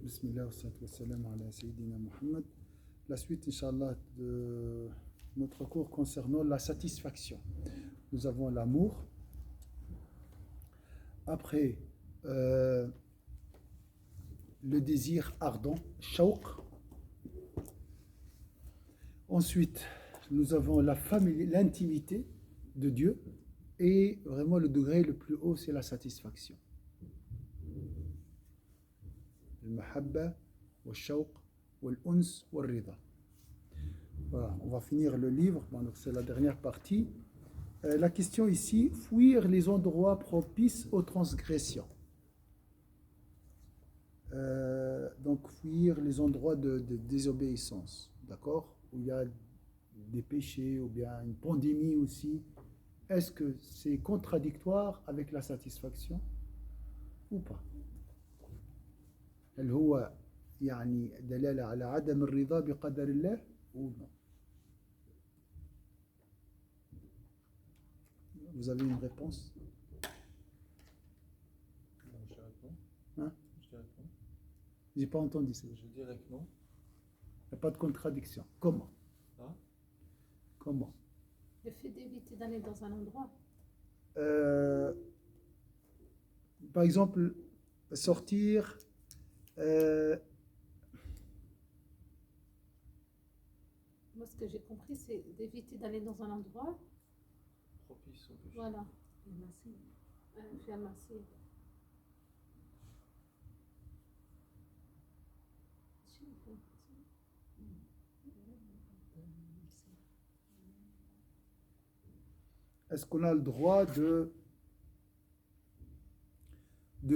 Bismillah wa salatu wa salam ala Sayyidina Muhammad. La suite, Inch'Allah, de notre cours concernant la satisfaction. Nous avons l'amour. Après, le désir ardent, shawq. Ensuite, nous avons la famille, l'intimité de Dieu. Et vraiment, le degré le plus haut, c'est la satisfaction. المحبة والشوق والأنس والرضا. Voilà, on va finir le livre, bon, donc c'est la dernière partie. La question ici, fuir les endroits propices aux transgressions. Donc fuir les endroits de désobéissance, d'accord, où il y a des péchés ou bien une pandémie aussi. Est-ce que c'est contradictoire avec la satisfaction ou pas? هل هو يعني دلالة على عدم الرضا بقدر الله ou non? Vous avez une réponse? Non, je réponds. Hein? Je réponds. J'ai pas entendu ça. Je dirais que non. Il n'y a pas de contradiction. Comment? Ah. Comment? Le fait d'éviter d'aller dans un endroit. Par exemple, sortir. Moi, ce que j'ai compris, c'est d'éviter d'aller dans un endroit. Propice au péché. Voilà. Faire masser. Est-ce qu'on a le droit de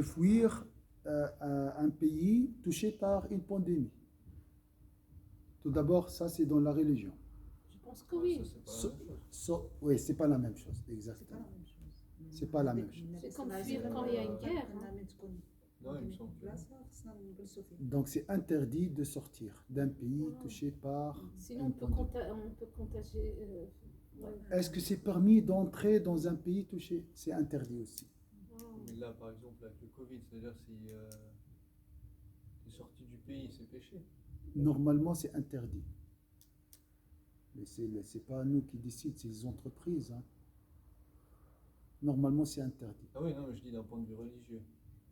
fuir un pays touché par une pandémie? Tout d'abord, ça c'est dans la religion. Je pense que oui. Ça, c'est pas la même chose. Oui, c'est pas la même chose, exactement. C'est pas la même chose. C'est comme fuir quand il y a une guerre. Non, il me semble que Donc c'est interdit de sortir d'un pays touché par Sinon, une pandémie. on peut contagier. Est-ce que c'est permis d'entrer dans un pays touché? C'est interdit aussi. Mais là, par exemple, avec le Covid, c'est-à-dire si tu es sorti du pays, c'est péché. Normalement, c'est interdit. Mais c'est pas nous qui décident, c'est les entreprises. Hein. Normalement, c'est interdit. Ah oui, non, mais je dis d'un point de vue religieux.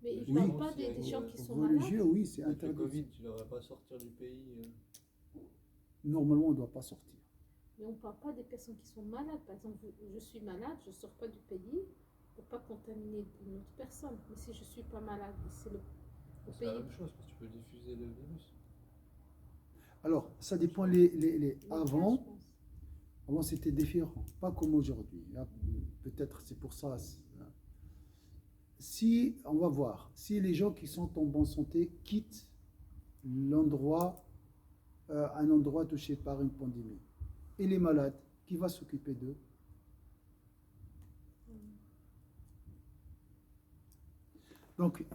Mais il Oui. ne parle pas des gens qui sont Religieux, malades. oui, c'est Avec le interdit. Covid, tu ne devrais pas sortir du pays. Normalement, on ne doit pas sortir. Mais on ne parle pas des personnes qui sont malades. Par exemple, je suis malade, je ne sors pas du pays pour ne pas contaminer une autre personne. Mais si je ne suis pas malade, c'est le C'est la pays. même chose, parce que tu peux diffuser le virus. Alors, ça dépend. Avant, c'était différent. Pas comme aujourd'hui. Là, peut-être c'est pour ça. Si, on va voir, si les gens qui sont en bonne santé quittent l'endroit, un endroit touché par une pandémie, et les malades, qui va s'occuper d'eux? Donc,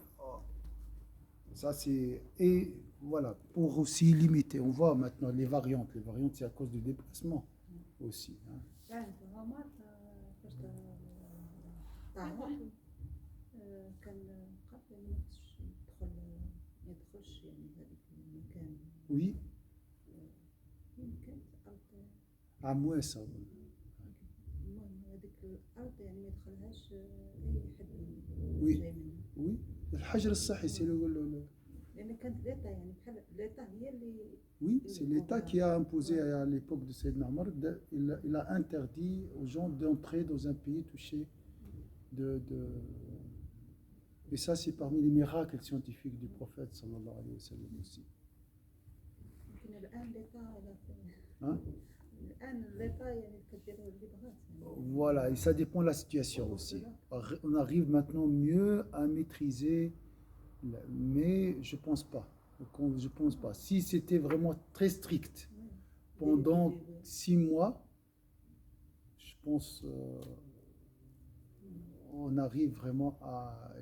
ça c'est... Et voilà, pour aussi limiter, on voit maintenant les variantes. Les variantes, c'est à cause du déplacement aussi. Hein. Oui, à moins ça. Oui, oui. الحجر الصحي, c'est Oui, c'est l'État qui a imposé à l'époque de Sayyidina Omar, il a interdit aux gens d'entrer dans un pays touché Et ça, c'est parmi les miracles scientifiques du prophète sallallahu alayhi wa sallam aussi. Hein? Voilà, et ça dépend de la situation aussi. On arrive maintenant mieux à maîtriser, mais je pense pas. Je pense pas. Si c'était vraiment très strict pendant 6 mois, je pense on arrive vraiment à...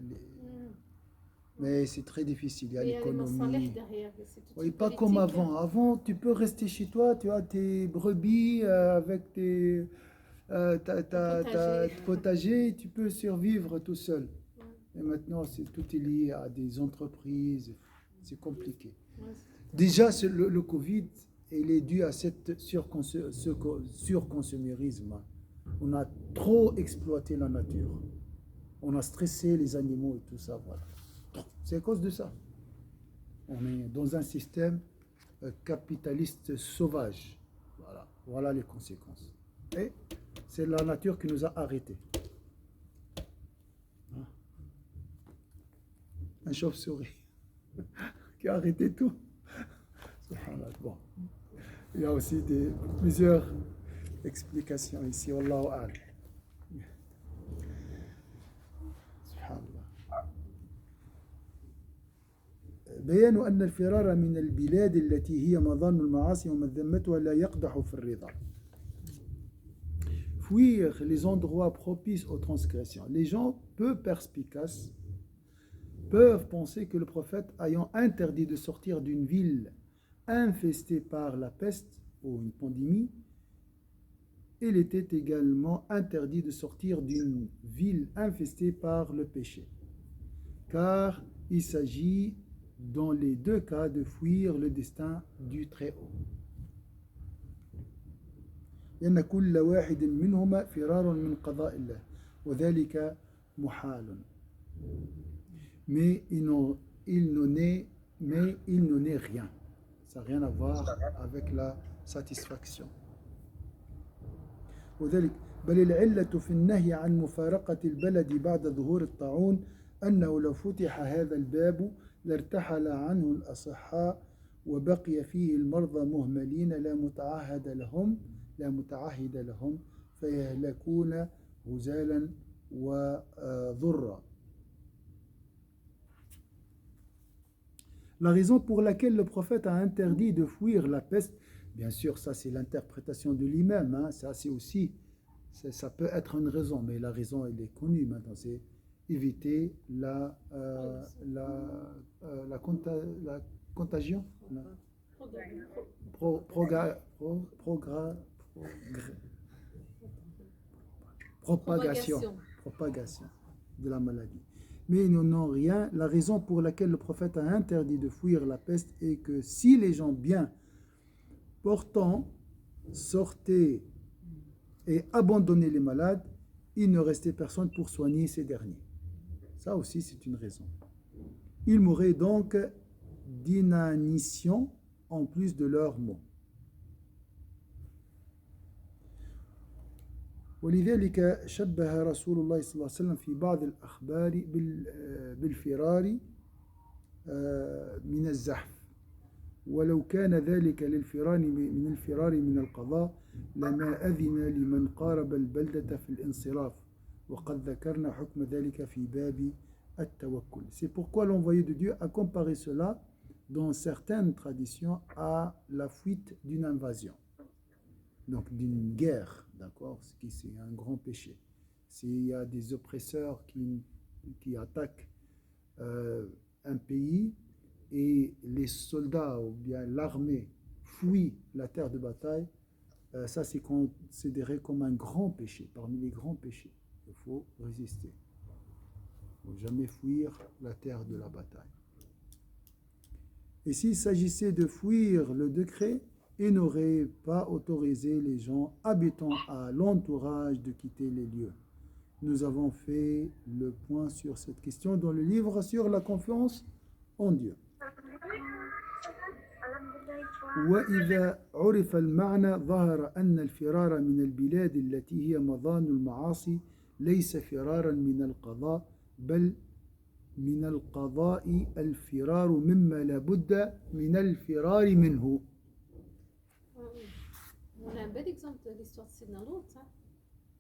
Mais c'est très difficile, il y a l'économie. Oui, pas comme avant. Avant, tu peux rester chez toi, tu as tes brebis avec tes potager, tu peux survivre tout seul. Et maintenant, tout est lié à des entreprises. C'est compliqué. Ouais, Déjà, le Covid, il est dû à cette surconsumérisme. On a trop exploité la nature. On a stressé les animaux et tout ça. Voilà. C'est à cause de ça. On est dans un système capitaliste sauvage. Voilà, voilà les conséquences. Et c'est la nature qui nous a arrêtés. Hein? Un chauve-souris qui a arrêté tout. Bon. Il y a aussi plusieurs explications ici. Wallahu a'lam. Subhanallah. بيان أن الفرار من البلاد التي هي مظان المعاصي ومذمتها لا يقدح في الرضا. Fuir les endroits propices aux transgressions. Les gens peu perspicaces peuvent penser que le prophète ayant interdit de sortir d'une ville infestée par la peste ou une pandémie, il était également interdit de sortir d'une ville infestée par le péché. Car il s'agit dans les deux cas de fuir le destin du Très-Haut. لأن كل واحد منهما فرار من قضاء الله وذلك محال. Mais il n'en est rien. Ça n'a rien à voir avec la satisfaction. وذلك بل العلة في النهي عن مفارقة البلد بعد ظهور الطاعون أنه لو فتح هذا الباب لارتحل عنه الأصحاء وبقي فيه المرضى مهملين لا متعهد لهم فيهلكون هزالا وضرا. La raison pour laquelle le prophète a interdit de fuir la peste, bien sûr, ça c'est l'interprétation de l'imam, hein, ça c'est aussi, ça peut être une raison, mais la raison elle est connue maintenant, c'est éviter la contagion, propagation de la maladie. Mais ils n'en ont rien. La raison pour laquelle le prophète a interdit de fuir la peste est que si les gens bien portants sortaient et abandonnaient les malades, il ne restait personne pour soigner ces derniers. Ça aussi, c'est une raison. Ils mourraient donc d'inanition en plus de leurs maux. ولذلك شبه رسول الله صلى الله عليه وسلم في بعض الأخبار بالفرار من الزحف ولو كان ذلك للفرار من القضاء لما أذن لمن قارب البلدة في الانصراف وقد ذكرنا حكم ذلك في باب التوكل. C'est pourquoi l'envoyé de Dieu a comparé cela dans certaines traditions à la fuite d'une invasion, donc d'une guerre. D'accord, ce qui c'est un grand péché. S'il y a des oppresseurs qui attaquent un pays et les soldats ou bien l'armée fuient la terre de bataille, ça c'est considéré comme un grand péché, parmi les grands péchés. Il faut résister. Il ne faut jamais fuir la terre de la bataille. Et s'il s'agissait de fuir le décret, et n'aurait pas autorisé les gens habitant à l'entourage de quitter les lieux. Nous avons fait le point sur cette question dans le livre sur la confiance en Dieu. وإذا عرف المعنى ظهر أن الفرار من البلاد التي هي مظان المعاصي ليس فرارا من القضاء بل من القضاء الفرار مما لا بد من الفرار منه. On a un bel exemple de l'histoire de Sidna Lot. Hein.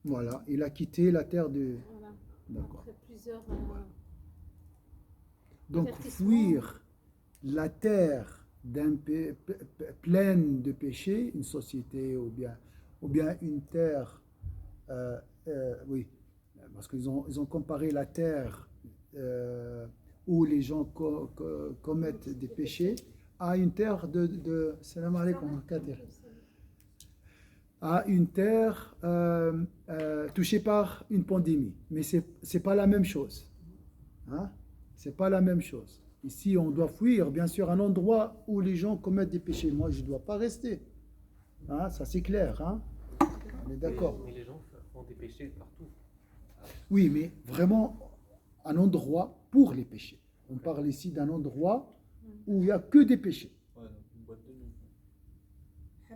Voilà, il a quitté la terre de... Voilà. D'accord. Après plusieurs Donc fuir la terre pleine de péchés, une société ou bien une terre, oui, parce qu'ils ont comparé la terre où les gens commettent des péchés à une terre de salam alaikum, à une terre touchée par une pandémie. Mais c'est pas la même chose. Hein? C'est pas la même chose. Ici, on doit fuir, bien sûr, un endroit où les gens commettent des péchés. Moi, je ne dois pas rester. Hein, ça, c'est clair. Hein, on est d'accord. Mais les gens font des péchés partout. Oui, mais vraiment un endroit pour les péchés. On parle ici d'un endroit où il n'y a que des péchés. Ouais, donc une boîte de nuit.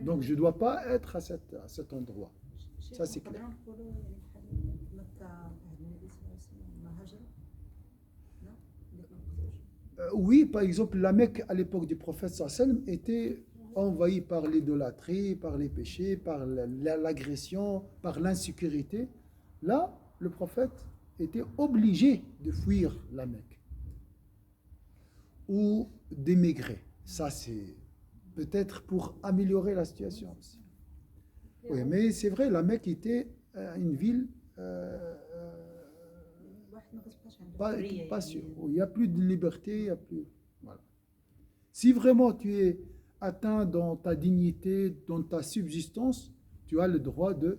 Donc, je ne dois pas être à cet endroit. Ça, c'est clair. Oui, par exemple, la Mecque à l'époque du prophète sallam était envahie par l'idolâtrie, par les péchés, par l'agression, par l'insécurité. Là, le prophète était obligé de fuir la Mecque ou d'émigrer. Ça, c'est peut-être pour améliorer la situation aussi. Oui, mais c'est vrai, la Mecque était une ville pas sûre, où il n'y a plus de liberté, il y a plus. Voilà. Si vraiment tu es atteint dans ta dignité, dans ta subsistance, tu as le droit de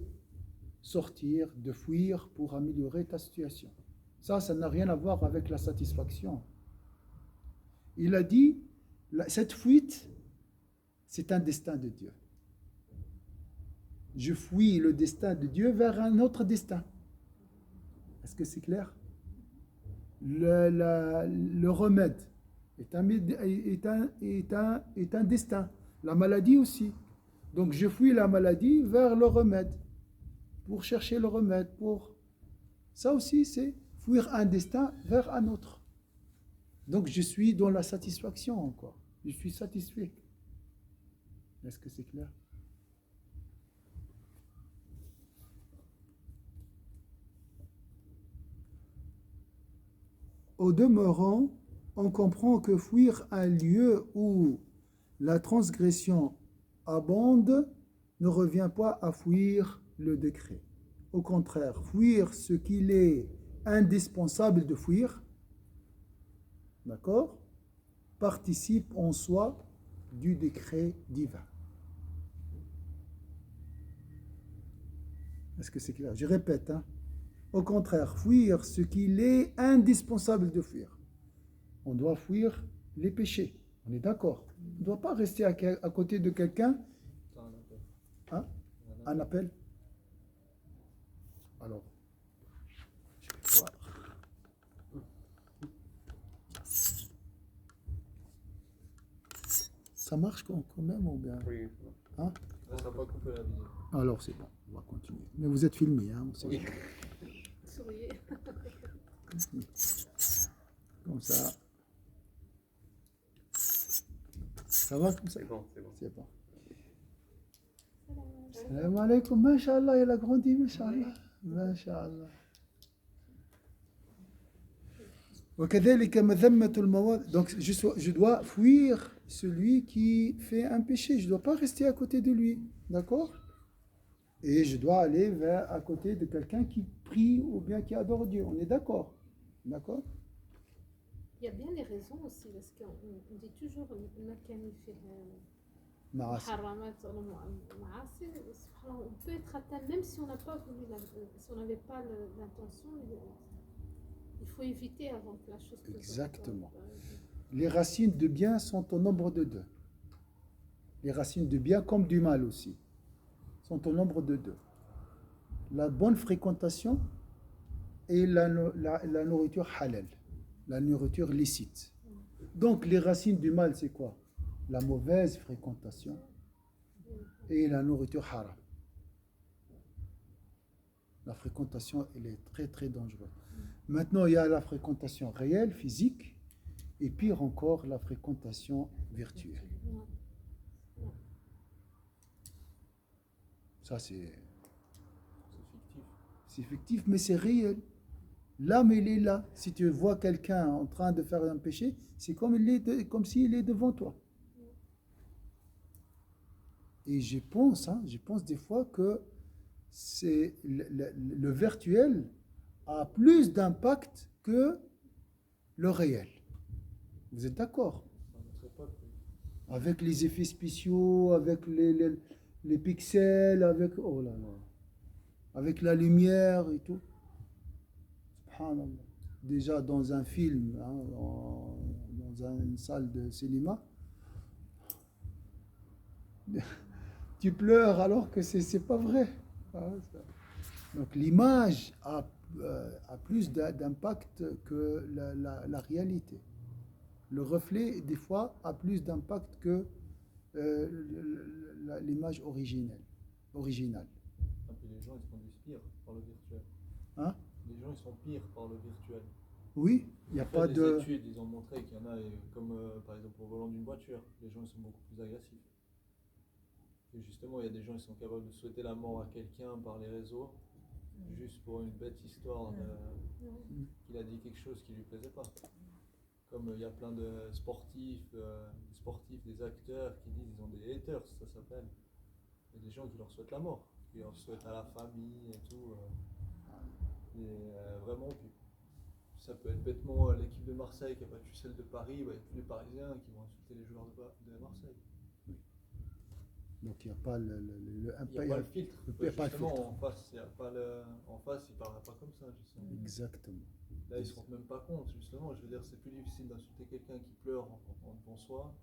sortir, de fuir pour améliorer ta situation. Ça n'a rien à voir avec la satisfaction. Il a dit, cette fuite, c'est un destin de Dieu. Je fuis le destin de Dieu vers un autre destin. Est-ce que c'est clair? Le remède est un destin. La maladie aussi. Donc je fuis la maladie vers le remède. Pour chercher le remède. Ça aussi, c'est fuir un destin vers un autre. Donc je suis dans la satisfaction encore. Je suis satisfait. Est-ce que c'est clair? Au demeurant, on comprend que fuir un lieu où la transgression abonde ne revient pas à fuir le décret. Au contraire, fuir ce qu'il est indispensable de fuir, d'accord, participe en soi du décret divin. Est-ce que c'est clair? Je répète, hein. Au contraire, fuir ce qu'il est indispensable de fuir. On doit fuir les péchés. On est d'accord. On ne doit pas rester à côté de quelqu'un. Hein? Un appel? Alors, je vais voir. Ça marche quand même ou bien? Oui. Hein? Là, ça n'a pas coupé la vidéo. Alors c'est bon, on va continuer. Mais vous êtes filmé, hein? Oui. Souriez. Comme ça. Ça va comme ça? C'est bon, c'est bon. C'est bon. Salam alaikum, mashallah, il a grandi, mashallah. Mashallah. Donc je dois fuir celui qui fait un péché. Je ne dois pas rester à côté de lui. D'accord? Et je dois aller à côté de quelqu'un qui prie ou bien qui adore Dieu. On est d'accord? D'accord? Il y a bien les raisons aussi, parce qu'on dit toujours Maasi. on peut être atteint, même si on n'a pas voulu, si on n'avait pas l'intention, il faut éviter avant que la chose se Exactement. Les racines de bien sont au nombre de deux. Les racines de bien comme du mal aussi sont au nombre de deux. La bonne fréquentation et la nourriture halal, la nourriture licite. Donc les racines du mal, c'est quoi? La mauvaise fréquentation et la nourriture haram. La fréquentation, elle est très très dangereuse. Maintenant, il y a la fréquentation réelle, physique, et pire encore, la fréquentation virtuelle. Ça, c'est fictif. C'est fictif, mais c'est réel. L'âme, elle est là. Si tu vois quelqu'un en train de faire un péché, c'est comme s'il est devant toi. Et je pense des fois que c'est le virtuel a plus d'impact que le réel. Vous êtes d'accord? Avec les effets spéciaux, avec les pixels, oh là là, avec la lumière et tout. Subhanallah. Déjà dans un film, dans dans une salle de cinéma, tu pleures alors que c'est pas vrai. Donc l'image a plus d'impact que la réalité. Le reflet, des fois, a plus d'impact que l'image originale. Et puis les gens, ils se conduisent pire par le virtuel. Hein? Les gens, ils sont pires par le virtuel. Oui, il n'y a pas Des de... études, ils ont montré qu'il y en a, comme par exemple au volant d'une voiture, les gens ils sont beaucoup plus agressifs. Et justement, il y a des gens qui sont capables de souhaiter la mort à quelqu'un par les réseaux, juste pour une bête histoire qu'il a dit quelque chose qui ne lui plaisait pas. Comme il y a plein de sportifs, des acteurs qui disent qu'ils ont des haters, ça s'appelle. Il y a des gens qui leur souhaitent la mort, qui leur souhaitent à la famille et tout. Vraiment, puis ça peut être bêtement l'équipe de Marseille qui a battu celle de Paris, il y a tous les Parisiens qui vont insulter les joueurs de Marseille. Donc il n'y a pas le Il n'y a pas le filtre. Il y a pas le Justement, filtre. en face, il ne parlera pas comme ça. Justement. Exactement. Là, ils ne se rendent même pas compte, justement. Je veux dire, c'est plus difficile d'insulter quelqu'un qui pleure en devant soi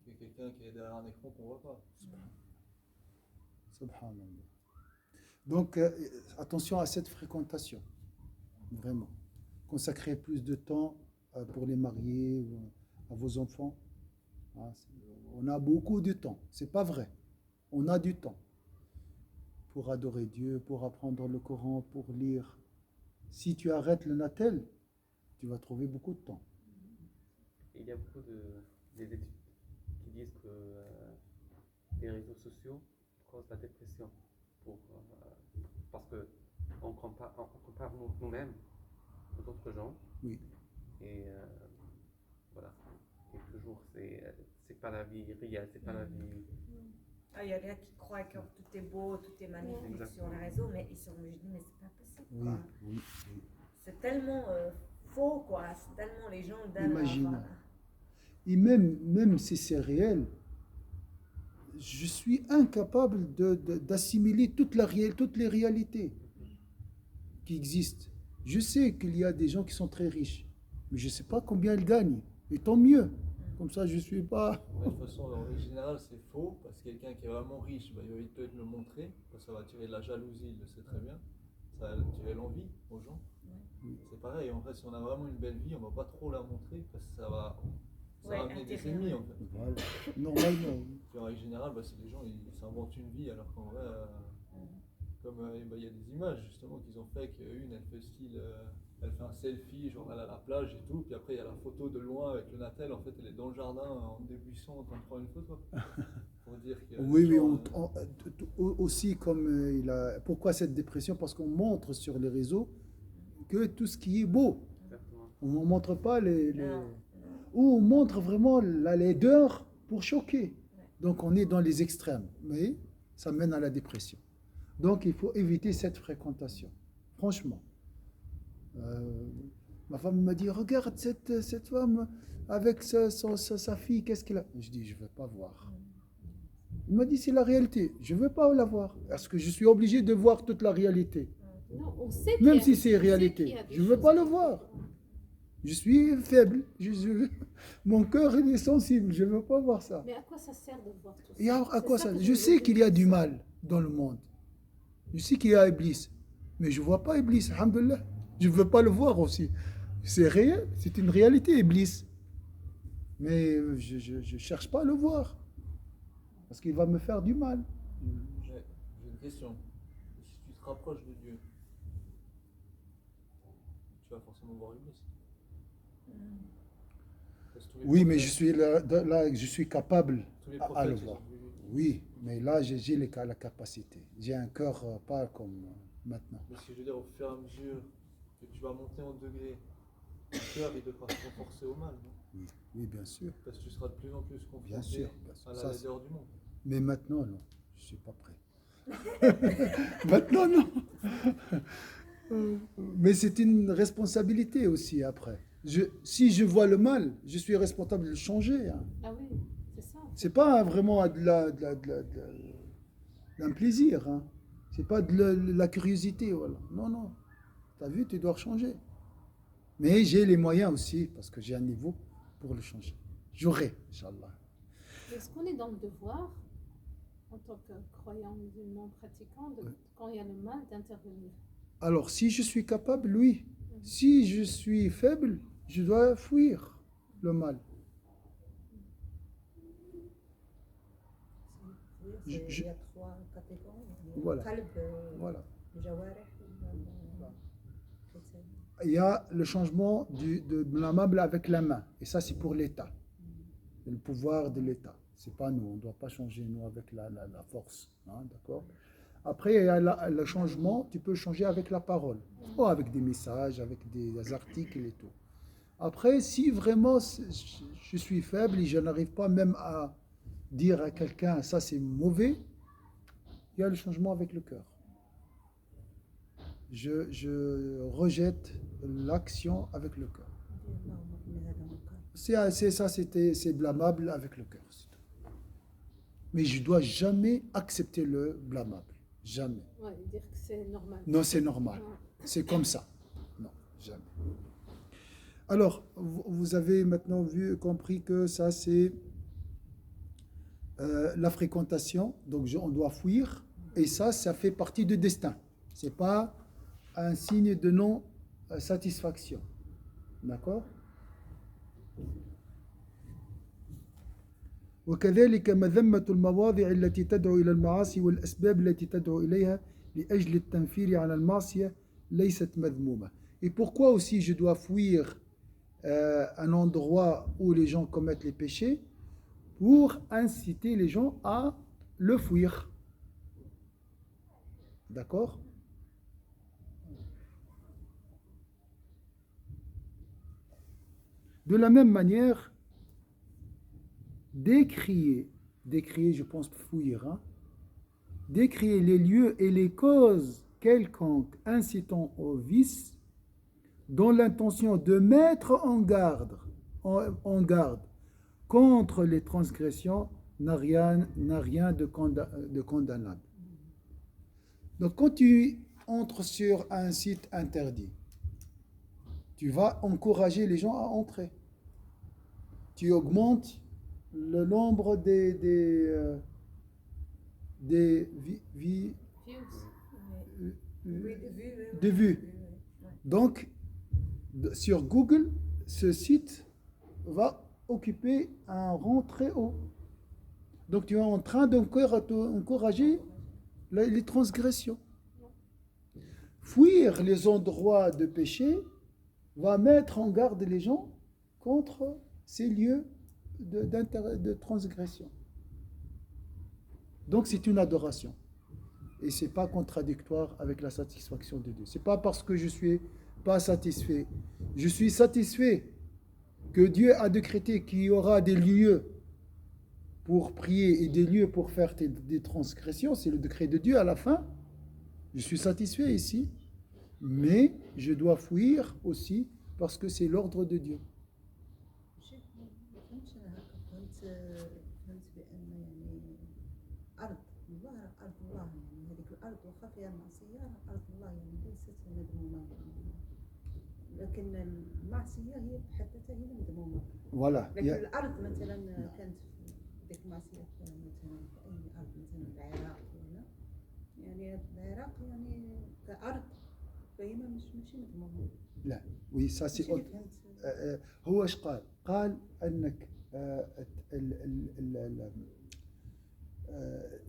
que quelqu'un qui est derrière un écran qu'on ne voit pas. Subhanallah. Donc, attention à cette fréquentation. Vraiment. Consacrez plus de temps pour les mariés, à vos enfants. On a beaucoup de temps. C'est pas vrai. On a du temps pour adorer Dieu, pour apprendre le Coran, pour lire. Si tu arrêtes le natel, tu vas trouver beaucoup de temps. Il y a beaucoup des études qui disent que les réseaux sociaux causent la dépression. Parce qu'on compare nous-mêmes aux autres gens. Oui. Et voilà. Et toujours, c'est pas la vie réelle, c'est pas la vie. Il y a des gens qui croient que tout est beau, tout est magnifique sur les réseaux, mais ils sont obligés de dire, mais c'est pas possible. Oui, Quoi. oui. C'est tellement faux, quoi. C'est tellement les gens donnent. Imagine. Et même si c'est réel, je suis incapable d'assimiler toutes les réalités qui existent. Je sais qu'il y a des gens qui sont très riches, mais je ne sais pas combien ils gagnent. Et tant mieux. Comme ça, je ne suis pas... De toute façon, en règle générale, c'est faux, parce que quelqu'un qui est vraiment riche, il va peut-être le montrer, parce que ça va attirer de la jalousie, il le sait très bien. Ça va attirer l'envie aux gens. C'est pareil, en fait, si on a vraiment une belle vie, on ne va pas trop la montrer, parce que ça va amener des ennemis, en fait. Voilà. Normalement. Puis en règle générale, c'est les gens, ils s'inventent une vie, alors qu'en vrai, comme il y a des images, justement, qu'ils ont fait, qu'une, elle fait style... elle fait un selfie, genre elle est à la plage et tout, puis après il y a la photo de loin avec le natel, en fait elle est dans le jardin en débuissant en train de prendre une photo. Pour dire que Oui, aussi comme pourquoi cette dépression? Parce qu'on montre sur les réseaux que tout ce qui est beau. On ne montre pas ou on montre vraiment la laideur pour choquer. Donc on est dans les extrêmes, mais ça mène à la dépression. Donc il faut éviter cette fréquentation, franchement. Ma femme m'a dit, regarde cette femme avec sa fille, qu'est-ce qu'elle a? Je dis, je ne veux pas voir. Il m'a dit, c'est la réalité, je ne veux pas la voir. Est-ce que je suis obligé de voir toute la réalité? Non, on sait Même si c'est réalité, je ne veux pas le voir. Je suis faible, mon cœur il est sensible, je ne veux pas voir ça. Mais à quoi ça sert de voir tout ça? Et à quoi ça? Je sais qu'il y a du mal dans le monde. Je sais qu'il y a Iblis, mais je ne vois pas Iblis, alhamdoulilah. Je ne veux pas le voir aussi. C'est réel, c'est une réalité, Iblis. Mais je ne cherche pas à le voir. Parce qu'il va me faire du mal. J'ai une question. Si tu te rapproches de Dieu, tu vas forcément voir Iblis. Oui, mais je suis là, je suis capable tous les à prophètes, le ils voir. ont vu. Oui, mais là, j'ai la capacité. J'ai un cœur pas comme maintenant. Mais ce que je veux dire, au fur et à mesure que tu vas monter en degré, ton cœur il devra se renforcer au mal, non? Oui, bien sûr. Parce que tu seras de plus en plus Bien confronté sûr. à Ça, la laideur du monde. mais maintenant, non. Je ne suis pas prêt. Maintenant, non. Mais c'est une responsabilité aussi après. Si je vois le mal, je suis responsable de le changer. Hein. Ah oui, c'est ça. C'est pas vraiment d'un plaisir. Hein. C'est pas de la curiosité. Voilà. Non, non. Tu as vu, tu dois changer. Mais j'ai les moyens aussi, parce que j'ai un niveau, pour le changer. J'aurai, Inch'Allah. Est-ce qu'on est dans le devoir, en tant que croyant musulman pratiquant, quand il y a le mal, d'intervenir? Alors, si je suis capable, oui. Si je suis faible, je dois fuir le mal. Il y a 3 catégories. Voilà. Qalb, Voilà. jawarih, Il y a le changement de blâmable avec la main. Et ça, c'est pour l'État. Le pouvoir de l'État. C'est pas nous. On ne doit pas changer, nous, avec la force. Hein, d'accord? Après, il y a le changement, tu peux changer avec la parole. Ou avec des messages, avec des articles et tout. Après, si vraiment je suis faible et je n'arrive pas même à dire à quelqu'un, ça c'est mauvais, il y a le changement avec le cœur. Je rejette l'action avec le cœur. C'est blâmable avec le cœur. C'est tout. Mais je ne dois jamais accepter le blâmable. Jamais. Ouais, dire que c'est normal. Non, c'est normal. Ouais. C'est comme ça. Non, jamais. Alors, vous avez maintenant compris que ça, c'est la fréquentation. Donc, on doit fuir. Et ça fait partie du destin. Ce n'est pas un signe de non-satisfaction. D'accord? وكذلك مذمة المواضع التي تدعو إلى المعاصي والأسباب التي تدعو إليها لأجل التنفير على المعصية ليست مذمومة. Et pourquoi aussi je dois fuir un endroit où les gens commettent les péchés? Pour inciter les gens à le fuir. D'accord? De la même manière, décrier, je pense fuir, hein, décrier les lieux et les causes quelconques incitant au vice, dans l'intention de mettre en garde contre les transgressions, n'a rien de condamnable. Donc quand tu entres sur un site interdit, tu vas encourager les gens à entrer. Tu augmentes le nombre de vues. Donc, sur Google, ce site va occuper un rang très haut. Donc, tu es en train d'encourager les transgressions. Fuir les endroits de péché va mettre en garde les gens contre ces lieux de transgression. Donc c'est une adoration. Et ce n'est pas contradictoire avec la satisfaction de Dieu. Ce n'est pas parce que je ne suis pas satisfait. Je suis satisfait que Dieu a décrété qu'il y aura des lieux pour prier et des lieux pour faire des transgressions. C'est le décret de Dieu à la fin. Je suis satisfait ici. Mais je dois fuir aussi parce que c'est l'ordre de Dieu. لكن المعصية هي بحد ذاتها هي مذمومة. Voilà. لكن الأرض مثلا كانت ديك المعصية مثلا في أي أرض مثلا العراق هنا يعني العراق يعني كأرض فهي ماشي مذمومة. لا وي ça c'est هو ايش قال انك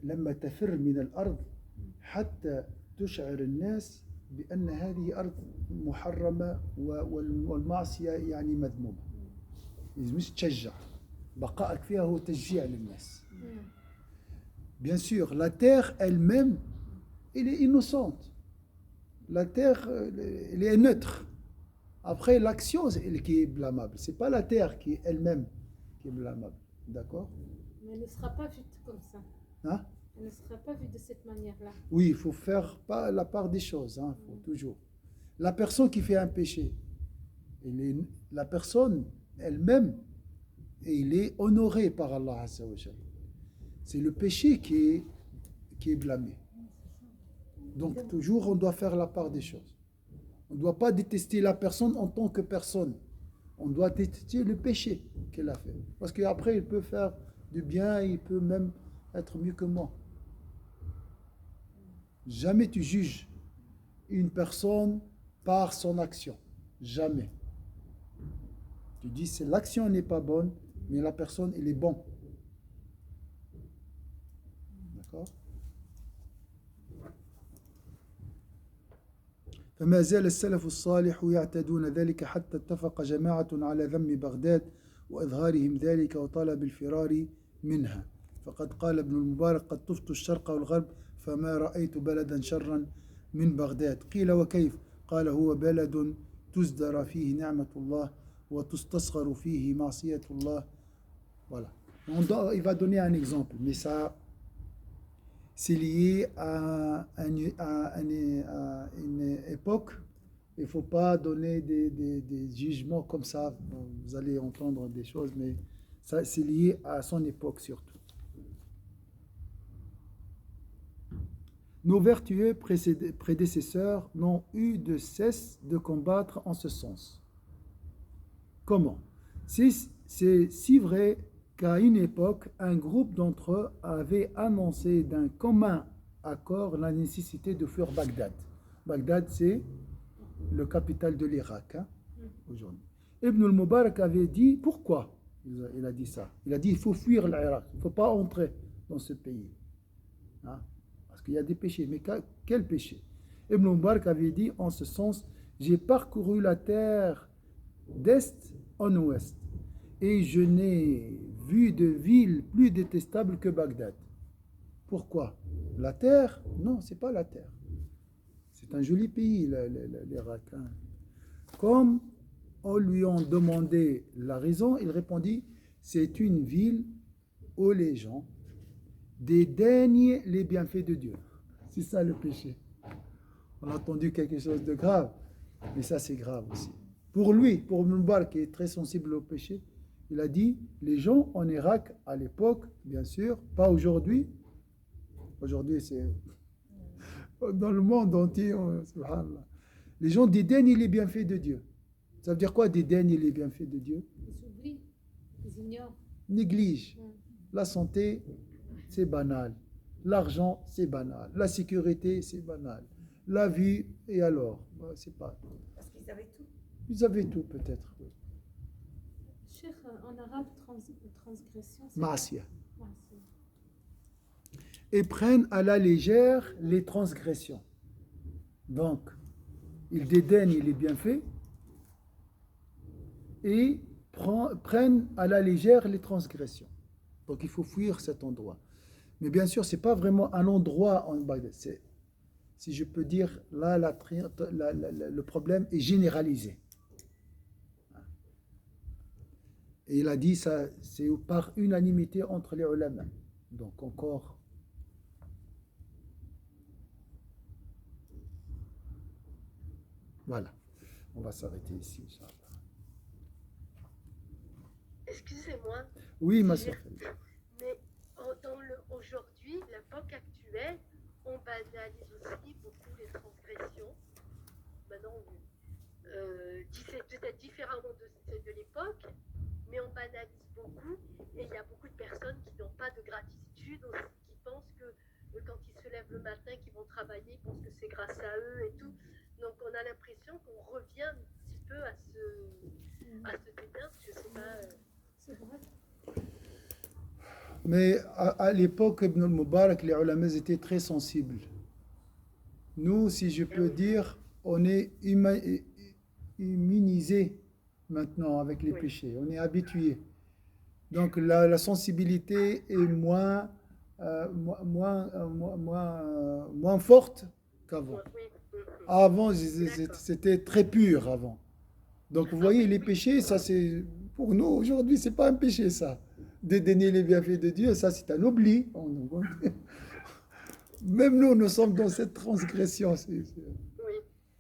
لما تفر من الارض حتى تشعر الناس بان هذه ارض محرمه والمعصيه يعني مذمومه. مش تشجع بقائك فيها هو تشجيع للناس. Bien sûr, la terre elle-même elle est innocente. La terre elle est neutre. Après, l'action, c'est elle qui est blâmable. Ce n'est pas la terre qui est elle-même qui est blâmable. D'accord? Mais elle ne sera pas vue comme ça. Hein? Elle ne sera pas vue de cette manière-là. Oui, il faut faire pas la part des choses. Hein, faut toujours. La personne qui fait un péché, la personne elle-même, il est honoré par Allah Azza wa Jal. C'est le péché qui est blâmé. Donc, toujours, on doit faire la part des choses. On ne doit pas détester la personne en tant que personne. On doit étudier le péché qu'il a fait. Parce qu'après, il peut faire du bien, il peut même être mieux que moi. Jamais tu juges une personne par son action. Jamais. Tu dis, c'est l'action n'est pas bonne, mais la personne, elle est bonne. D'accord? فما زال السلف الصالح يعتدون ذلك حتى اتفق جماعة على ذم بغداد وإظهارهم ذلك وطلب الفرار منها فقد قال ابن المبارك قد طفت الشرق والغرب فما رأيت بلدا شرا من بغداد قيل وكيف قال هو بلد تزدر فيه نعمة الله وتستصغر فيه معصية الله. Voilà. Il va donner un exemple, mais ça c'est lié à une époque. Il ne faut pas donner des jugements comme ça. Bon, vous allez entendre des choses, mais ça, c'est lié à son époque surtout. Nos vertueux prédécesseurs n'ont eu de cesse de combattre en ce sens. Comment? C'est si vrai qu'à une époque, un groupe d'entre eux avait annoncé d'un commun accord la nécessité de fuir Bagdad. Bagdad, c'est le capital de l'Irak, aujourd'hui. Ibn al-Mubarak avait dit, pourquoi il a dit ça? Il a dit, il faut fuir l'Irak, il ne faut pas entrer dans ce pays. Parce qu'il y a des péchés. Mais quel péché? Ibn al-Mubarak avait dit, en ce sens, j'ai parcouru la terre d'est en ouest, et je n'ai vu de ville plus détestable que Bagdad. Pourquoi? La terre? Non, c'est pas la terre. C'est un joli pays, l'Irak. Comme on lui a demandé la raison, il répondit, c'est une ville où les gens dédaignent les bienfaits de Dieu. C'est ça le péché. On a entendu quelque chose de grave, mais ça c'est grave aussi. Pour lui, pour Mubarak qui est très sensible au péché, il a dit, les gens en Irak à l'époque, bien sûr, pas aujourd'hui. Aujourd'hui c'est dans le monde entier, subhanallah. Les gens dédaignent les bienfaits de Dieu. Ça veut dire quoi dédaignent les bienfaits de Dieu? Ils oublient, ils ignorent. Négligent. La santé, c'est banal. L'argent, c'est banal. La sécurité, c'est banal. La vie, et alors? C'est pas. Parce qu'ils avaient tout. Ils avaient tout, peut-être. Cheikh, en arabe, transgression, c'est Ma'asiyah. Ma'asiyah. Et prennent à la légère les transgressions. Donc, ils dédaignent les bienfaits et prennent à la légère les transgressions. Donc, il faut fuir cet endroit. Mais bien sûr, ce n'est pas vraiment un endroit en Bagdad. Si je peux dire, là, le problème est généralisé. Et il a dit ça, c'est par unanimité entre les ulama. Donc encore. Voilà. On va s'arrêter ici, Inch'Allah. Excusez-moi, Oui, ma soeur. mais aujourd'hui, l'époque actuelle, on banalise aussi beaucoup les transgressions. Maintenant, c'est peut-être différemment de l'époque, mais on banalise beaucoup et il y a beaucoup de personnes qui n'ont pas de gratitude, qui pensent que quand ils se lèvent le matin, qu'ils vont travailler, ils pensent que c'est grâce à eux et tout. Donc on a l'impression qu'on revient un petit peu à ce dédain, je sais pas. C'est vrai. Mais à l'époque, Ibn al-Mubarak, les ulama étaient très sensibles. Nous, si je peux dire, on est immunisés maintenant avec les péchés. On est habitués. Donc la sensibilité est moins forte qu'avant. Avant, c'était très pur avant. Donc vous voyez, les péchés, ça c'est pour nous aujourd'hui, c'est pas un péché ça. Dédaigner les bienfaits de Dieu, ça c'est un oubli. Même nous sommes dans cette transgression. Oui,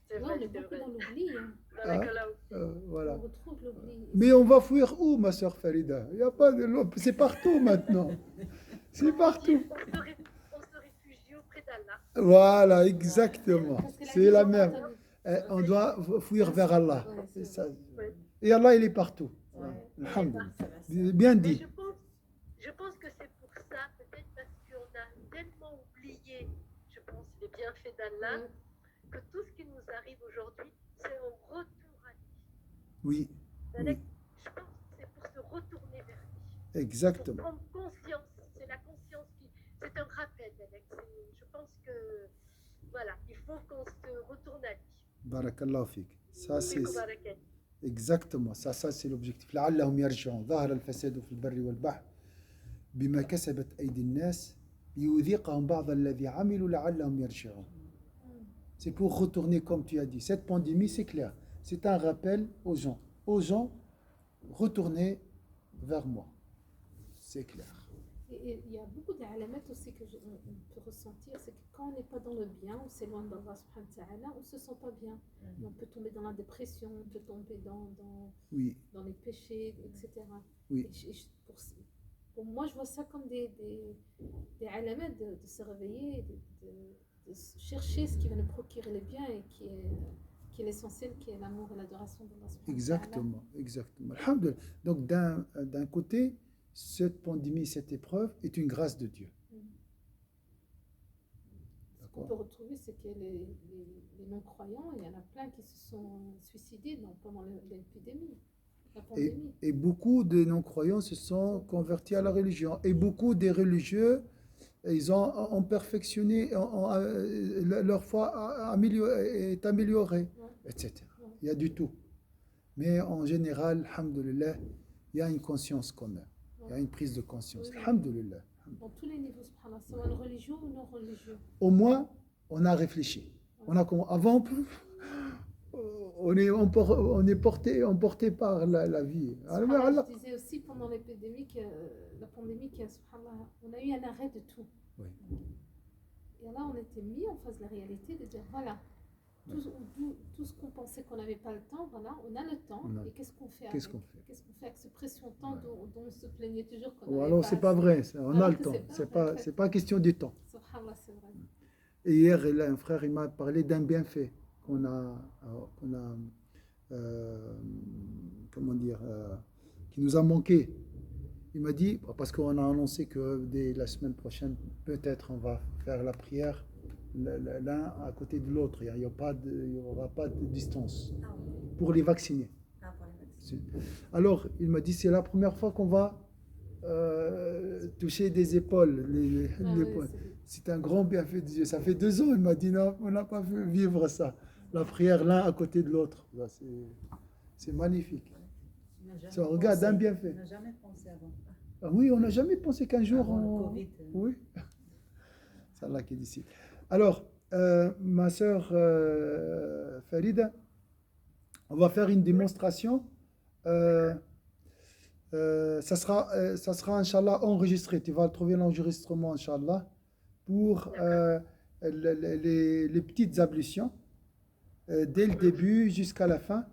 c'est Non, vrai, on est c'est beaucoup vrai. dans l'oubli. Hein. Dans la Kala aussi. Voilà. On retrouve l'oubli. Mais on va fuir où, ma soeur Farida? Il y a pas de c'est partout maintenant. C'est partout. On se réfugie auprès d'Allah. Voilà, exactement. Parce que C'est la vie, même. On doit fuir vers Allah. Ouais, C'est c'est ça. Ouais. Et Allah, il est partout. Ouais. Alhamdulillah. Ça va, Bien Mais dit. je pense que c'est pour ça, peut-être parce qu'on a tellement oublié, je pense, les bienfaits d'Allah, Ouais. que tout ce qui nous arrive aujourd'hui, c'est un retour à lui. Oui, oui, Je pense que c'est pour se retourner vers lui. Pour exactement. prendre conscience, c'est la conscience qui. C'est un rappel, Alex. Je pense que. Voilà, il faut qu'on se retourne à lui. Barakallahu fik. Ça, c'est Fikou barakat. exactement. Ça, c'est l'objectif. لعلهم يرجعون. ظهر الفساد في البر والبحر بما كسبت أيدي الناس ليذيقهم بعض الذي عملوا لعلهم يرجعون. C'est pour retourner, comme tu as dit. Cette pandémie, c'est clair. C'est un rappel aux gens. Aux gens, retournez vers moi. C'est clair. Et il y a beaucoup d'alamat aussi on peut ressentir, c'est que quand on n'est pas dans le bien, on s'éloigne d'Allah subhanahu wa ta'ala, on ne se sent pas bien. Et on peut tomber dans la dépression, on peut tomber Oui, dans les péchés, etc. oui. Pour moi, je vois ça comme des alamat de se réveiller, de chercher ce qui va nous procurer le bien et qui est l'essentiel, qui est l'amour et l'adoration d'Allah subhanahu wa ta'ala. Exactement, exactement. Alhamdulillah. Donc, d'un côté, cette pandémie, cette épreuve est une grâce de Dieu. Ce qu'on peut retrouver, c'est que les non-croyants, il y en a plein qui se sont suicidés pendant l'épidémie, la pandémie. Et beaucoup de non-croyants se sont convertis à la religion. Et beaucoup des religieux, ils ont perfectionné, leur foi est améliorée, etc. Il y a du tout. Mais en général, alhamdulillah, il y a une conscience quand même. Il y a une prise de conscience. Alhamdulillah. Dans tous les niveaux, subhanallah, soit religieux ou non religieux. Au moins, on a réfléchi. Avant, on est emporté par la vie. Je disais aussi pendant l'épidémie, la pandémie, subhanallah, on a eu un arrêt de tout. Oui. Et là, on était mis en face de la réalité de dire voilà, tout ce qu'on pensait qu'on n'avait pas le temps, voilà, on a le temps. Et qu'est-ce qu'on fait avec ce pression temps dont on se plaignait toujours qu'on avait alors, pas c'est pas vrai. On a le temps. C'est pas question du temps. Subhanallah, c'est vrai. Et hier, un frère, il m'a parlé d'un bienfait comment dire, qui nous a manqué. Il m'a dit, parce qu'on a annoncé que dès la semaine prochaine, peut-être on va faire la prière l'un à côté de l'autre. Il n'y aura pas de distance pour les vacciner. Alors, il m'a dit, c'est la première fois qu'on va toucher des épaules. C'est un grand bienfait de Dieu. Ça fait 2 ans, il m'a dit, non, on n'a pas vu vivre ça. La prière l'un à côté de l'autre. C'est magnifique. Ça regarde un bienfait. On n'a jamais pensé avant. Ah oui, on n'a jamais pensé qu'un jour Avant le Covid. Oui. C'est Allah qui décide. Alors, ma sœur Farida, on va faire une démonstration. Ça sera, Inch'Allah, enregistré. Tu vas trouver l'enregistrement, Inch'Allah, pour les petites ablutions, dès le début jusqu'à la fin.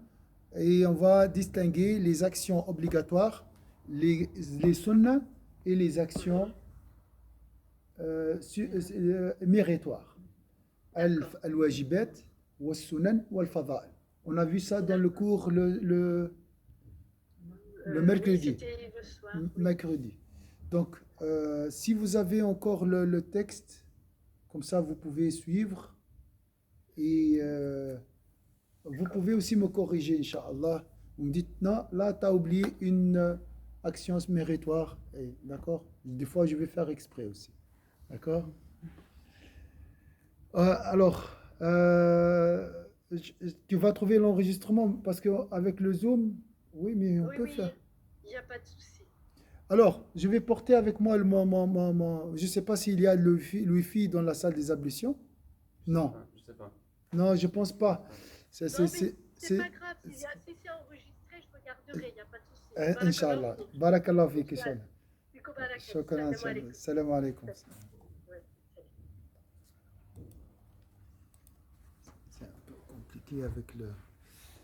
Et on va distinguer les actions obligatoires, les sunnahs et les actions méritoires. Al-wajibat, wal-sunan, wal-fada'il. On a vu ça dans le cours le mercredi. Mercredi. Donc, si vous avez encore le texte, comme ça vous pouvez suivre et vous pouvez aussi me corriger, Inch'Allah. Vous me dites, non, là, tu as oublié une action méritoire. D'accord? Des fois, je vais faire exprès aussi. D'accord? Alors, tu vas trouver l'enregistrement parce qu'avec le Zoom, oui, mais on peut faire. Il n'y a pas de souci. Alors, je vais porter avec moi je ne sais pas s'il y a le Wi-Fi dans la salle des ablutions. Non. Je sais pas. Non, je ne pense pas. C'est pas grave, si c'est enregistré, je regarderai, il n'y a pas de souci. Inch'Allah. Barakallahu fik, Inch'Allah. Shukran. Salam alaikum. C'est un peu compliqué avec le...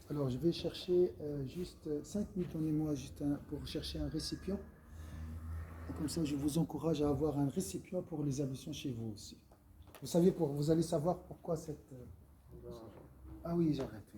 Alors, je vais chercher juste 5 minutes, donnez-moi juste pour chercher un récipient. Et comme ça, je vous encourage à avoir un récipient pour les ablutions chez vous aussi. Vous allez savoir pourquoi cette... Ah oui, j'arrête.